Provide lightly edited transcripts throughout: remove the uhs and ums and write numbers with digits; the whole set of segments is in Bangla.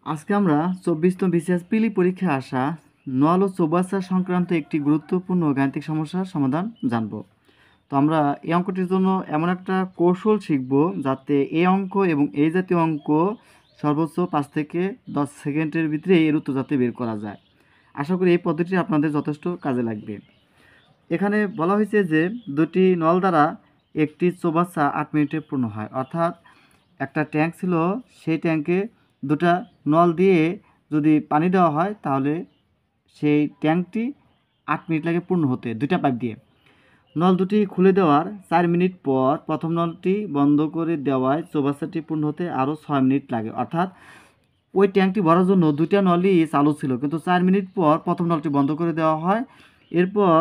আজকে আমরা 24তম বিসিএস প্রিলি পরীক্ষায় আসা নল ও চৌবাচ্চা সংক্রান্ত একটি গুরুত্বপূর্ণ গাণিতিক সমস্যার সমাধান জানব। তো আমরা এই অঙ্কটির জন্য এমন একটা কৌশল শিখব যাতে এই অঙ্ক এবং এই জাতীয় অঙ্ক সর্বোচ্চ 5 থেকে 10 সেকেন্ডের ভিতরে এর উত্তর যাতে বের করা যায়। আশা করি এই পদ্ধতিটি আপনাদের যথেষ্ট কাজে লাগবে। এখানে বলা হয়েছে যে দুটি নল দ্বারা একটি চৌবাচ্চা 8 মিনিটে পূর্ণ হয়, অর্থাৎ একটা ট্যাঙ্ক ছিল, সেই ট্যাঙ্কে দুটা নল দিয়ে যদি পানি দেওয়া হয় তাহলে সেই ট্যাঙ্কটি 8 মিনিট লাগে পূর্ণ হতে, দুইটা পাইপ দিয়ে। নল দুটি খুলে দেওয়ার 4 মিনিট পর প্রথম নলটি বন্ধ করে দেওয়ায় চৌবাচ্চাটি পূর্ণ হতে আরও 6 মিনিট লাগে, অর্থাৎ ওই ট্যাঙ্কটি ভরার জন্য দুইটা নলই চালু ছিল, কিন্তু 4 মিনিট পর প্রথম নলটি বন্ধ করে দেওয়া হয়। এরপর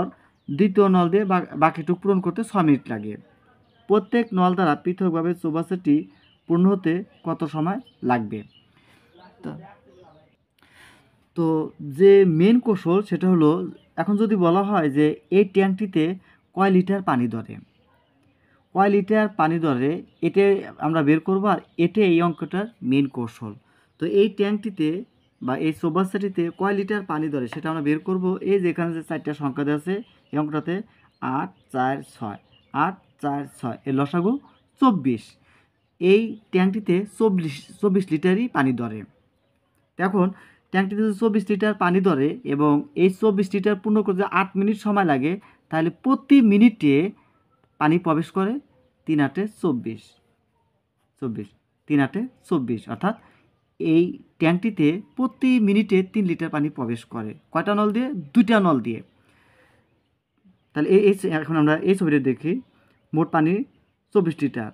দ্বিতীয় নল দিয়ে বাকিটুকু পূরণ করতে 6 মিনিট লাগে। প্রত্যেক নল দ্বারা পৃথকভাবে চৌবাচ্চাটি পূর্ণ হতে কত সময় লাগবে? তো যে মেন কৌশল সেটা হলো, এখন যদি বলা হয় যে এই ট্যাঙ্কটিতে কয় লিটার পানি ধরে, কয় লিটার পানি ধরে, এটা আমরা বের করবো, আর এটা এই অঙ্কটার মেন কৌশল। তো এই ট্যাঙ্কটিতে বা এই চৌবাচ্চাটিতে কয় লিটার পানি ধরে সেটা আমরা বের করব। এই যে এখানে যে 4টা সংখ্যা দেওয়া আছে এই অঙ্কটাতে 8, 4, 6, 8, 4, 6 এর লসাগু 24। এই ট্যাঙ্কটিতে 24 লিটারই পানি ধরে। এখন ট্যাঙ্কটিতে যদি 24 লিটার পানি ধরে এবং এই 24 লিটার পূর্ণ করতে 8 মিনিট সময় লাগে, তাহলে প্রতি মিনিটে পানি প্রবেশ করে 3 8 24, 3 8 24, অর্থাৎ এই ট্যাঙ্কটিতে প্রতি মিনিটে 3 লিটার পানি প্রবেশ করে। কয়টা নল দিয়ে? দুইটা নল দিয়ে। তাহলে এখন আমরা এই ছবিটা দেখি, মোট পানি 24 লিটার,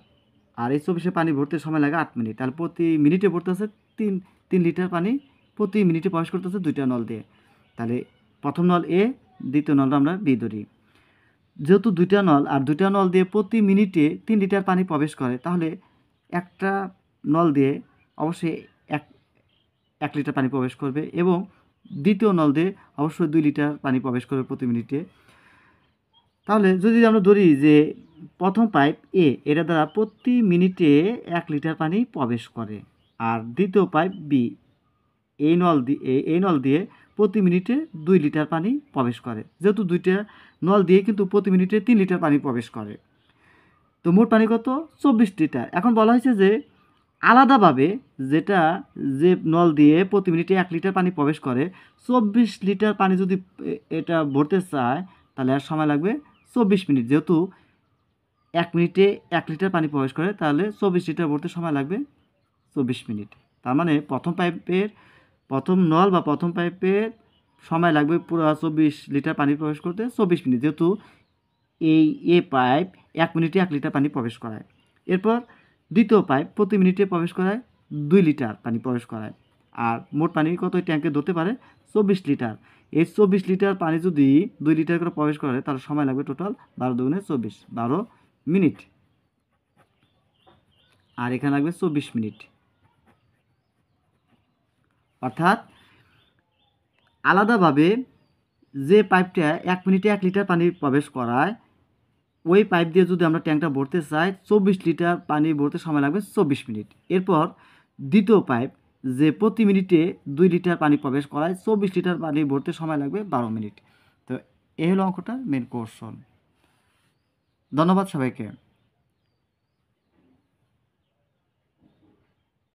আর এই 24 পানি ভরতে সময় লাগে 8 মিনিট। তাহলে প্রতি মিনিটে ভরতেছে 3 লিটার পানি, প্রতি মিনিটে প্রবেশ করতেছে দুইটা নল দিয়ে। তাহলে প্রথম নল এ, দ্বিতীয় নলটা আমরা বি ধরি। যেহেতু দুইটা নল, আর দুইটা নল দিয়ে প্রতি মিনিটে 3 লিটার পানি প্রবেশ করে, তাহলে একটা নল দিয়ে অবশ্যই 1 লিটার পানি প্রবেশ করবে, এবং দ্বিতীয় নল দিয়ে অবশ্যই 2 লিটার পানি প্রবেশ করবে প্রতি মিনিটে। তাহলে যদি আমরা ধরি যে প্রথম পাইপ এ, এটা দ্বারা প্রতি মিনিটে 1 লিটার পানি প্রবেশ করে, আর দ্বিতীয় পাইপ বি, এই নল দিয়ে প্রতি মিনিটে 2 লিটার পানি প্রবেশ করে। যেহেতু দুইটা নল দিয়ে কিন্তু প্রতি মিনিটে 3 লিটার পানি প্রবেশ করে, তো মোট পানি কত? 24 লিটার। এখন বলা হয়েছে যে আলাদাভাবে যে নল দিয়ে প্রতি মিনিটে 1 লিটার পানি প্রবেশ করে, 24 লিটার পানি যদি এটা ভরতে চায় তাহলে আর সময় লাগবে 24 মিনিট। যেহেতু 1 মিনিটে 1 লিটার পানি প্রবেশ করে, তাহলে 24 লিটার ভরতে সময় লাগবে 24 মিনিট। তার মানে প্রথম নল বা প্রথম পাইপের সময় লাগবে পুরো 24 লিটার পানি প্রবেশ করতে 24 মিনিট, যেহেতু এই পাইপ 1 মিনিটে 1 লিটার পানি প্রবেশ করায়। এরপর দ্বিতীয় পাইপ প্রতি মিনিটে প্রবেশ করায় 2 লিটার পানি প্রবেশ করায়, আর মোট পানি কত ওই ট্যাঙ্কে ধরতে পারে? 24 লিটার। এই 24 লিটার পানি যদি 2 লিটার করে প্রবেশ করে, তাহলে সময় লাগবে টোটাল 12 দুগুণে 24, 12 মিনিট, আর এখানে লাগবে 24 মিনিট। অর্থাৎ আলাদাভাবে যে পাইপটা 1 মিনিটে 1 লিটার পানি প্রবেশ করায়, ওই পাইপ দিয়ে যদি আমরা ট্যাঙ্কটা ভরতে চাই, 24 লিটার পানি ভরতে সময় লাগবে 24 মিনিট। এরপর দ্বিতীয় পাইপ যে প্রতি মিনিটে 2 লিটার পানি প্রবেশ করায়, 24 লিটার পানি ভরতে সময় লাগবে 12 মিনিট। তো এই হলো অঙ্কটার মেন কৌশল। ধন্যবাদ সবাইকে।